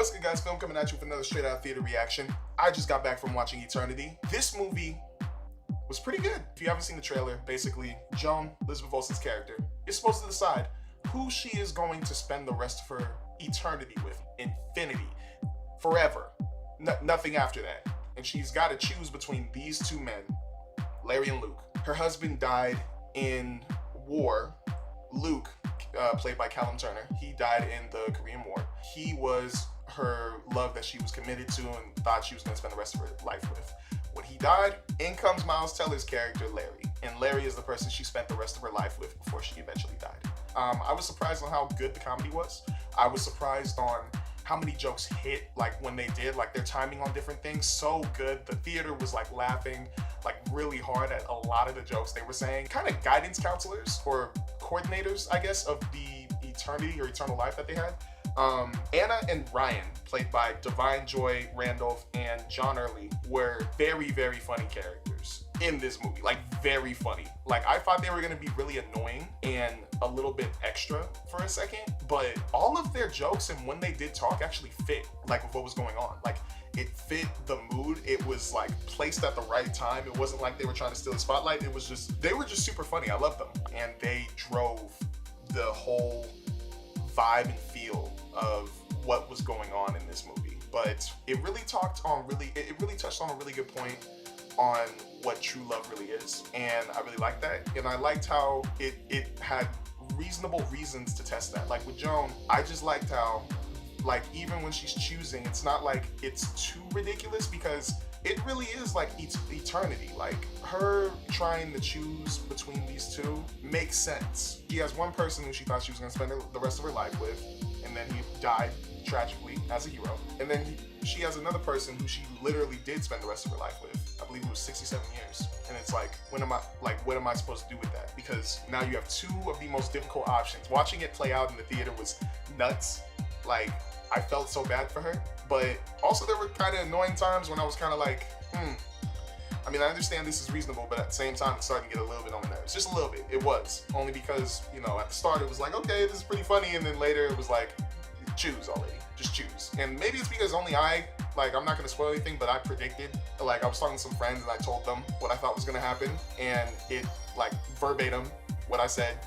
What's good, guys? Film coming at you with another straight out theater reaction. I just got back from watching Eternity. This movie was pretty good. If you haven't seen the trailer, basically, Joan, Elizabeth Olsen's character, is supposed to decide who she is going to spend the rest of her eternity with. Infinity. Forever. Nothing after that. And she's got to choose between these two men, Larry and Luke. Her husband died in war. Luke, played by Callum Turner, he died in the Korean War. He was her love that she was committed to and thought she was going to spend the rest of her life with. When he died, in comes Miles Teller's character, Larry. And Larry is the person she spent the rest of her life with before she eventually died. I was surprised on how good the comedy was. I was surprised on how many jokes hit, like when they did, like their timing on different things, so good. The theater was like laughing like really hard at a lot of the jokes they were saying. Kind of guidance counselors or coordinators, I guess, of the eternity or eternal life that they had. Anna and Ryan, played by Divine Joy Randolph and John Early, were very, very funny characters in this movie. Like, very funny. Like, I thought they were gonna be really annoying and a little bit extra for a second, but all of their jokes and when they did talk actually fit, like, with what was going on. Like, it fit the mood. It was like placed at the right time. It wasn't like they were trying to steal the spotlight. It was just, they were just super funny. I loved them. And they drove the whole vibe and feel of what was going on in this movie. But it really touched on a really good point on what true love really is. And I really liked that. And I liked how it had reasonable reasons to test that. Like with Joan, I just liked how, like, even when she's choosing, it's not like it's too ridiculous because it really is like eternity. Like, her trying to choose between these two makes sense. She has one person who she thought she was gonna spend the rest of her life with, and then he died tragically as a hero. And then she has another person who she literally did spend the rest of her life with. I believe it was 67 years. And it's like, what am I supposed to do with that? Because now you have two of the most difficult options. Watching it play out in the theater was nuts. Like, I felt so bad for her, but also there were kind of annoying times when I was kind of like, I mean, I understand this is reasonable, but at the same time, it's starting to get a little bit on my nerves. Just a little bit. It was. Only because, you know, at the start, it was like, okay, this is pretty funny, and then later it was like, choose already. Just choose. And maybe it's because only I'm not going to spoil anything, but I predicted, like, I was talking to some friends, and I told them what I thought was going to happen, and it, like, verbatim, what I said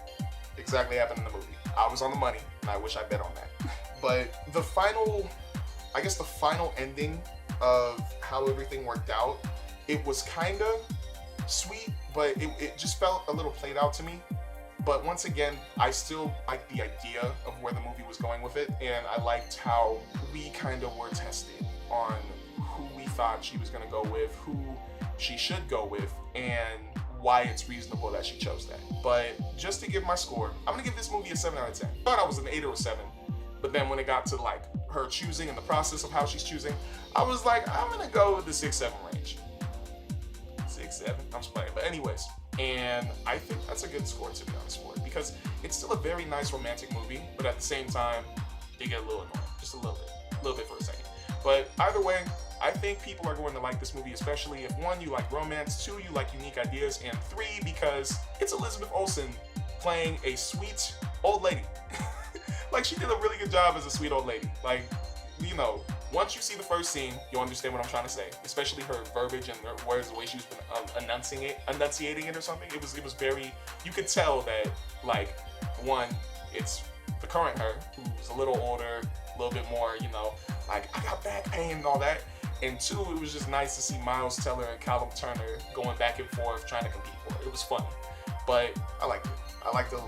exactly happened in the movie. I was on the money, and I wish I bet on that. But the final ending of how everything worked out, it was kind of sweet, but it just felt a little played out to me. But once again, I still liked the idea of where the movie was going with it, and I liked how we kind of were tested on who we thought she was going to go with, who she should go with, and why it's reasonable that she chose that. But just to give my score, I'm going to give this movie a 7 out of 10. I thought I was an 8 or a 7. But then when it got to like her choosing and the process of how she's choosing, I was like, I'm gonna go with the 6-7 range. 6-7, I'm just playing. But anyways, and I think that's a good score, to be honest, for it, because it's still a very nice romantic movie, but at the same time, they get a little annoying, just a little bit for a second. But either way, I think people are going to like this movie, especially if 1, you like romance, 2, you like unique ideas, and 3, because it's Elizabeth Olsen playing a sweet old lady. Like, she did a really good job as a sweet old lady. Like, you know, once you see the first scene, you'll understand what I'm trying to say. Especially her verbiage and her words, the way she was enunciating it or something. It was very, you could tell that, like, 1, it's the current her, who's a little older, a little bit more, you know, like, I got back pain and all that. And 2, it was just nice to see Miles Teller and Callum Turner going back and forth trying to compete for it. It was funny. But I liked it. I liked it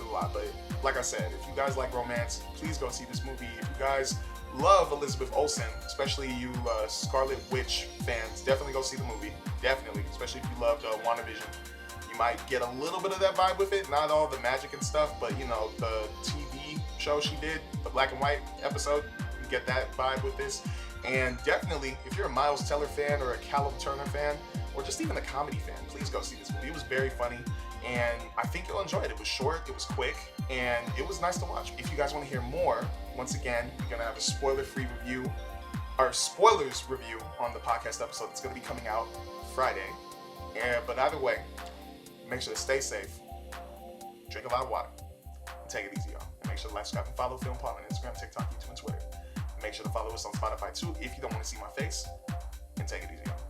a lot. But like I said, if you guys like romance, please go see this movie. If you guys love Elizabeth Olsen, especially you Scarlet Witch fans, definitely go see the movie. Definitely, especially if you loved WandaVision. You might get a little bit of that vibe with it. Not all the magic and stuff, but you know, the TV show she did, the black and white episode, you get that vibe with this. And definitely, if you're a Miles Teller fan or a Callum Turner fan, or just even a comedy fan, please go see this movie. It was very funny, and I think you'll enjoy it. It was short, it was quick, and it was nice to watch. If you guys want to hear more, once again, we're going to have a spoiler-free review, our spoilers review on the podcast episode that's going to be coming out Friday. But either way, make sure to stay safe, drink a lot of water, and take it easy, y'all. And make sure to like, subscribe, and follow PhilmPod on Instagram, TikTok, YouTube, and Twitter. Make sure to follow us on Spotify too if you don't want to see my face. And take it easy, y'all.